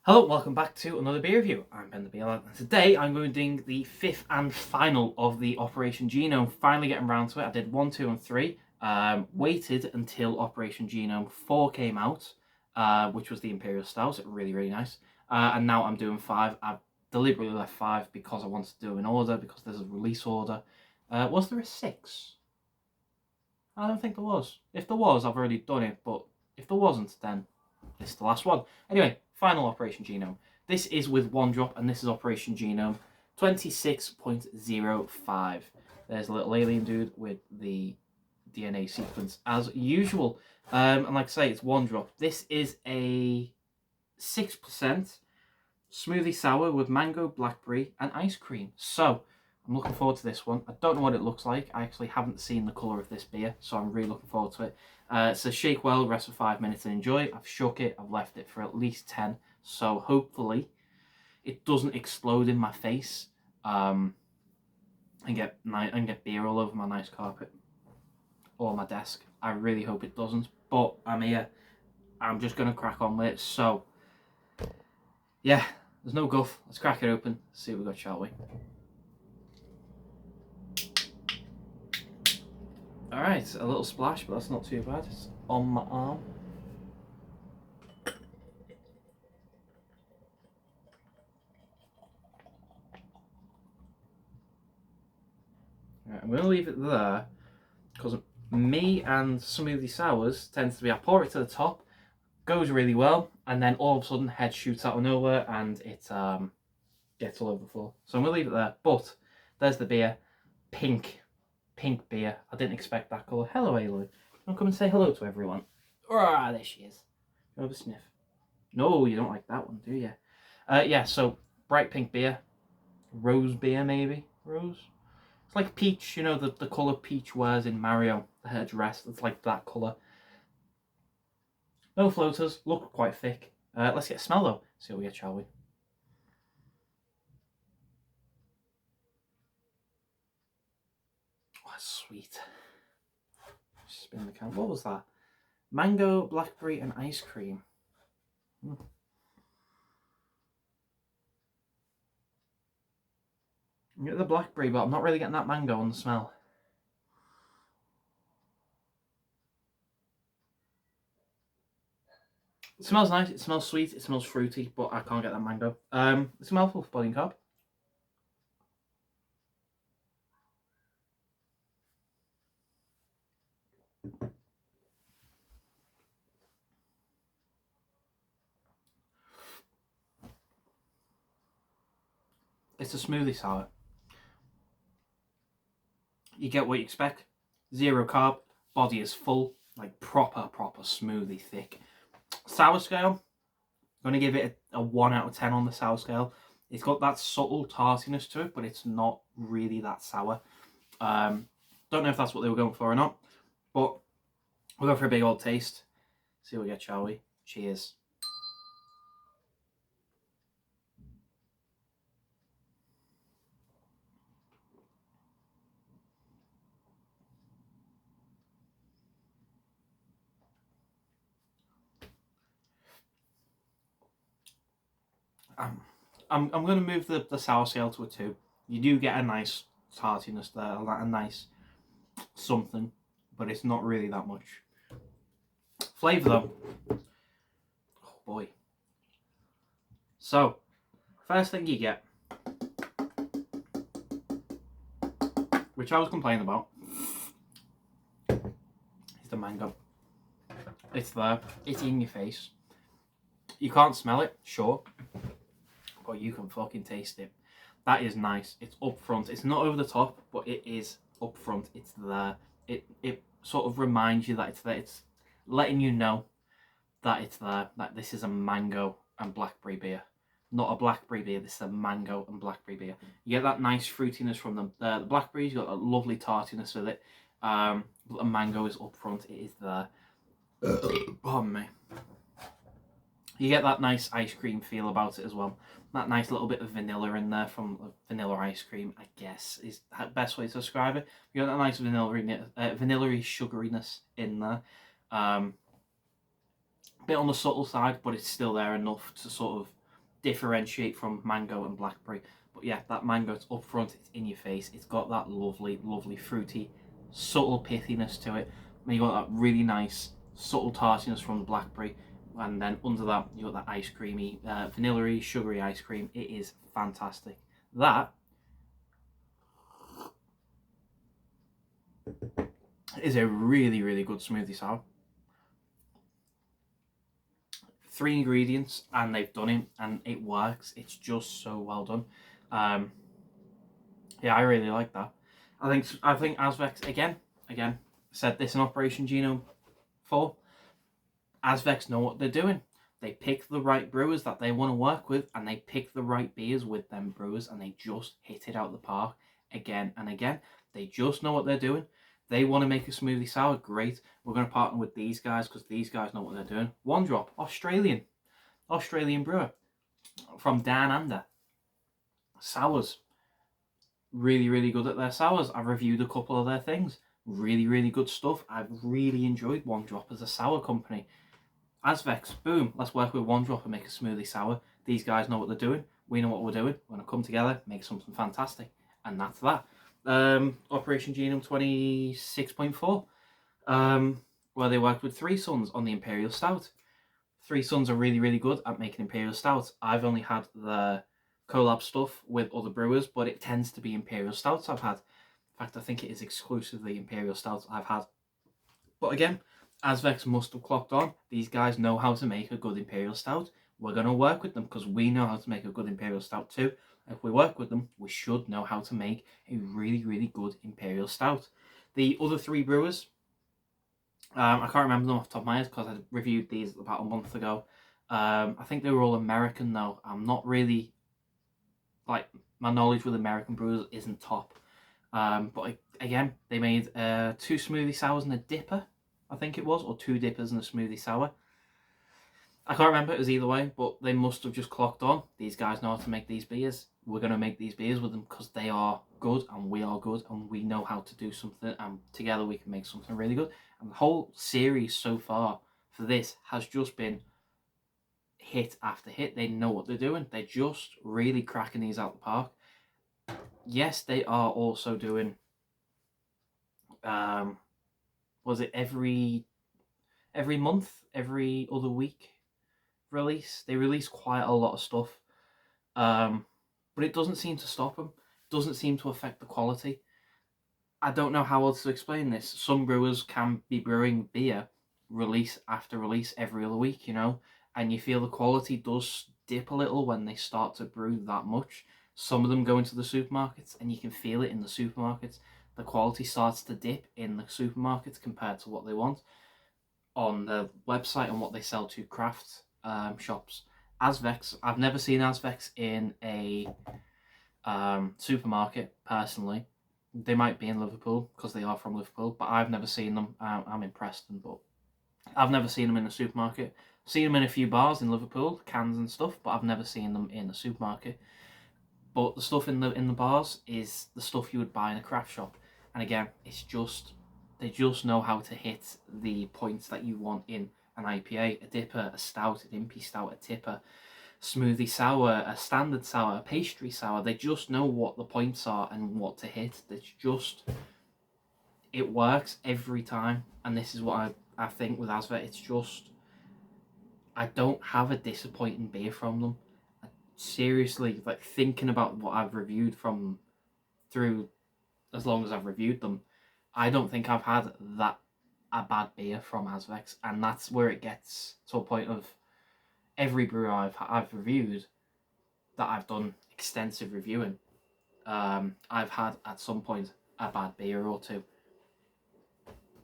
Hello, welcome back to another beer review. I'm Ben the Beer Lad, and today I'm going to be doing the fifth and final of the Operation Genome. Finally getting around to it. I did 1, 2, and 3. Waited until Operation Genome 4 came out, which was the Imperial Stout. Really, really nice. And now I'm doing 5. I've deliberately left 5 because I wanted to do an order, because there's a release order. Was there a 6? I don't think there was. If there was, I've already done it, but if there wasn't, then this is the last one. Anyway, final Operation Genome. This is with one drop, and this is Operation Genome 26.05. There's a little alien dude with the DNA sequence as usual. And like I say, it's one drop. This is a 6% smoothie sour with mango, blackberry, and ice cream. So I'm looking forward to this one. I don't know what it looks like. I actually haven't seen the colour of this beer, so I'm really looking forward to it. It says shake well, rest for 5 minutes and enjoy. I've shook it. I've left it for at least 10. So hopefully it doesn't explode in my face and get beer all over my nice carpet or my desk. I really hope it doesn't. But I'm here. I'm just going to crack on with it. So yeah, there's no guff. Let's crack it open. See what we got, shall we? Alright, a little splash, but that's not too bad. It's on my arm. Right, I'm going to leave it there because me and smoothie sours tends to be I pour it to the top, goes really well, and then all of a sudden head shoots out of nowhere and it gets all over the floor. So I'm going to leave it there. But there's the beer. Pink beer. I didn't expect that colour. Hello, Aloy. I'll come and say hello to everyone. Ah, there she is. Have a sniff. No, you don't like that one, do you? Yeah, so bright pink beer. Rose beer, maybe? Rose? It's like peach, you know, the colour Peach wears in Mario, her dress. It's like that colour. No floaters. Look quite thick. Let's get a smell, though. See what we get, shall we? Oh, that's sweet. Spin the can. What was that? Mango, blackberry, and ice cream. Mm. I get the blackberry, but I'm not really getting that mango on the smell. It smells nice, it smells sweet, it smells fruity, but I can't get that mango. It's a mouthful for body and carb. It's a smoothie sour. You get what you expect. 0 carb, body is full, like proper smoothie thick. Sour scale, I'm going to give it a 1 out of 10 on the sour scale. It's got that subtle tartiness to it, but it's not really that sour. Don't know if that's what they were going for or not, but we'll go for a big old taste. See what we get, shall we? Cheers. I'm going to move the sour scale to a 2. You do get a nice tartiness there, a nice something, but it's not really that much. Flavour though, oh boy. So, first thing you get, which I was complaining about, is the mango. It's there, it's in your face. You can't smell it, sure, but you can fucking taste it. That is nice. It's up front. It's not over the top, but it is up front. It's there. It sort of reminds you that it's there. It's letting you know that it's there. That this is a mango and blackberry beer, not a blackberry beer. This is a mango and blackberry beer. You get that nice fruitiness from the blackberries. You got a lovely tartiness with it. But the mango is up front. It is there. Pardon me. You get that nice ice cream feel about it as well. That nice little bit of vanilla in there from vanilla ice cream, I guess, is the best way to describe it. You got that nice vanilla-y sugariness in there. Bit on the subtle side, but it's still there enough to sort of differentiate from mango and blackberry. But yeah, that mango, it's up front, it's in your face. It's got that lovely, lovely fruity, subtle pithiness to it. And you got that really nice, subtle tartiness from the blackberry. And then under that, you got that ice creamy, vanilla-y, sugary ice cream. It is fantastic. That is a really, really good smoothie sour. 3 ingredients and they've done it and it works. It's just so well done. Yeah, I really like that. I think Azvex again said this in Operation Genome 4. Azvex know what they're doing. They pick the right brewers that they want to work with, and they pick the right beers with them brewers, and they just hit it out the park again and again. They just know what they're doing. They want to make a smoothie sour. Great. We're going to partner with these guys because these guys know what they're doing. One Drop, Australian brewer from Down Under. Sours. Really, really good at their sours. I've reviewed a couple of their things. Really, really good stuff. I've really enjoyed One Drop as a sour company. Azvex, boom, let's work with One Drop and make a smoothie sour. These guys know what they're doing. We know what we're doing. We're going to come together, make something fantastic. And that's that. Operation Genome 26.4, where they worked with Three Sons on the Imperial Stout. Three Sons are really, really good at making Imperial Stouts. I've only had the collab stuff with other brewers, but it tends to be Imperial Stouts I've had. In fact, I think it is exclusively Imperial Stouts I've had. But again, Azvex must have clocked on. These guys know how to make a good Imperial Stout. We're going to work with them because we know how to make a good Imperial Stout too. If we work with them, we should know how to make a really, really good Imperial Stout. The other 3 brewers, I can't remember them off the top of my head because I reviewed these about a month ago. I think they were all American though. I'm not really, like, my knowledge with American brewers isn't top. But again, they made 2 smoothie sours and a dipper, I think it was, or 2 dippers and a smoothie sour. I can't remember, it was either way, but they must have just clocked on. These guys know how to make these beers. We're going to make these beers with them because they are good and we are good and we know how to do something, and together we can make something really good. And the whole series so far for this has just been hit after hit. They know what they're doing. They're just really cracking these out the park. Yes, they are also doing, was it every month, every other week release? They release quite a lot of stuff, but it doesn't seem to stop them. It doesn't seem to affect the quality. I don't know how else to explain this. Some brewers can be brewing beer release after release every other week, you know, and you feel the quality does dip a little when they start to brew that much. Some of them go into the supermarkets and you can feel it in the supermarkets. The quality starts to dip in the supermarkets compared to what they want on the website and what they sell to craft shops. Azvex, I've never seen Azvex in a supermarket personally. They might be in Liverpool because they are from Liverpool, but I've never seen them. I'm in Preston, but I've never seen them in a supermarket. I've seen them in a few bars in Liverpool, cans and stuff, but I've never seen them in a supermarket. But the stuff in the bars is the stuff you would buy in a craft shop. And again, it's just, they just know how to hit the points that you want in an IPA, a dipper, a stout, an impy stout, a tipper, smoothie sour, a standard sour, a pastry sour. They just know what the points are and what to hit. It's just, it works every time. And this is what I think with Azvex. It's just, I don't have a disappointing beer from them. Seriously, like, thinking about what I've reviewed from them through as long as I've reviewed them, I don't think I've had a bad beer from Azvex, and that's where it gets to a point of every brewer I've reviewed that I've done extensive reviewing. I've had at some point a bad beer or two.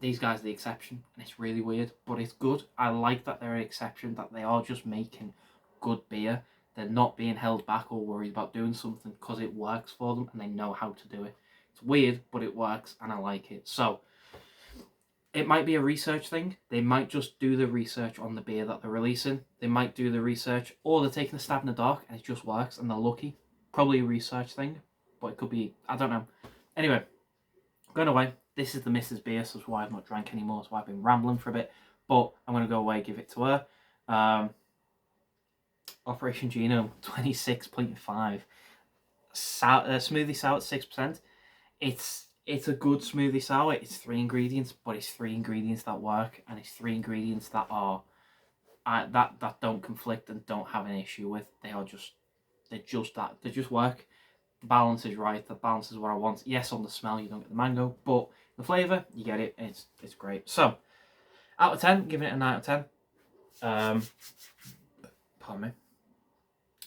These guys are the exception, and it's really weird, but it's good. I like that they're an exception, that they are just making good beer. They're not being held back or worried about doing something because it works for them and they know how to do it. It's weird, but it works and I like it. So, it might be a research thing. They might just do the research on the beer that they're releasing. They might do the research, or they're taking a stab in the dark and it just works and they're lucky. Probably a research thing, but it could be, I don't know. Anyway, going away. This is the Mrs. Beer, so that's why I've not drank anymore. That's why I've been rambling for a bit. But I'm going to go away, give it to her. Operation Genome 26.5. Smoothie sour at 6%. It's a good smoothie sour. It's 3 ingredients, but it's 3 ingredients that work, and it's 3 ingredients that are that don't conflict and don't have an issue with. They just work. The balance is right. The balance is what I want. Yes, on the smell you don't get the mango, but the flavour you get it. And it's great. So out of 10, giving it a 9 out of 10. Pardon me.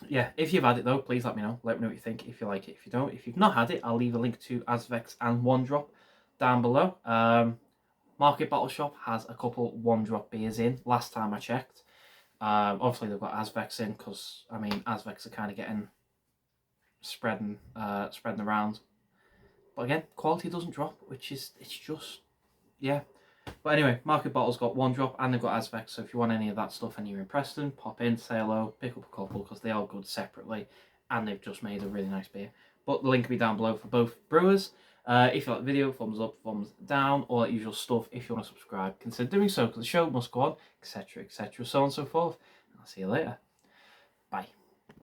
Yeah, if you've had it though, please let me know. Let me know what you think, if you like it. If you don't, if you've not had it, I'll leave a link to Azvex and One Drop down below. Market Bottle Shop has a couple One Drop beers in, last time I checked. Obviously they've got Azvex in, because I mean Azvex are kind of getting spreading around. But again, quality doesn't drop, which is, it's just, yeah. But anyway, Market Bottle's got One Drop and they've got Azvex, so if you want any of that stuff and you're in Preston, pop in, say hello, pick up a couple, because they are good separately, and they've just made a really nice beer. But the link will be down below for both brewers. If you like the video, thumbs up, thumbs down, all that usual stuff. If you want to subscribe, consider doing so, because the show must go on, etc, etc, so on and so forth. And I'll see you later. Bye.